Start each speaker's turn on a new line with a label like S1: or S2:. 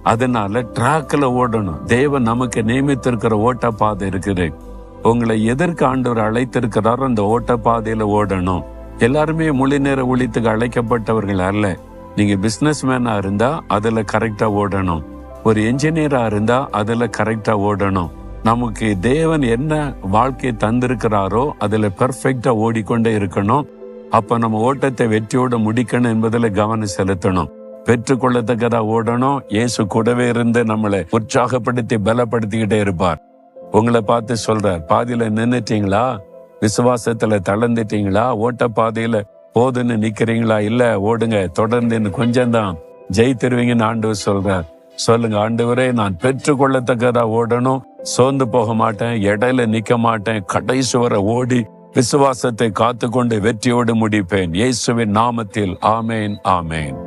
S1: அதனால ட்ராக்ல ஓடணும். தேவன் நமக்கு நியமித்திருக்கிற ஓட்ட பாதை இருக்குது. உங்களை எதற்கு ஆண்டவர் அழைத்திருக்கிறாரோ அந்த ஓட்ட பாதையில ஓடணும். எல்லாருமே முழு நேர ஊழியத்துக்கு அழைக்கப்பட்டவர்கள் அல்ல. நீங்க பிசினஸ் மேனா இருந்தா அதுல கரெக்டா ஓடணும். ஒரு என்ஜினியரா இருந்தா அதுல கரெக்டா ஓடணும். நமக்கு தேவன் என்ன வாழ்க்கையை தந்திருக்கிறாரோ அதுல பெர்ஃபெக்டா ஓடிக்கொண்டே இருக்கணும். அப்ப நம்ம ஓட்டத்தை வெற்றியோட முடிக்கணும் என்பதுல கவனம் செலுத்தணும். பெற்றுக்கொள்ளத்தக்கதா ஓடணும். இயேசு கூடவே இருந்து நம்மளை உற்சாகப்படுத்தி பலப்படுத்திக்கிட்டே இருப்பார். உங்களை பார்த்து சொல்றார், பாதியில நின்னுட்டீங்களா? விசுவாசத்துல தளர்ந்துட்டீங்களா? ஓட்ட பாதையில போதுன்னு நிக்கிறீங்களா? இல்ல, ஓடுங்க, தொடர்ந்து இன்னும் கொஞ்சம்தான் ஜெயித்திருவீங்கன்னு ஆண்டவர் சொல்றார். சொல்லுங்க, ஆண்டவரே, நான் பெற்றுக்கொள்ளத்தக்கதா ஓடணும், சோர்ந்து போக மாட்டேன், இடையில நிக்க மாட்டேன், கடைசி வரை ஓடி விசுவாசத்தை காத்துக்கொண்டு வெற்றியோடு முடிப்பேன். இயேசுவின் நாமத்தில் ஆமேன், ஆமேன்.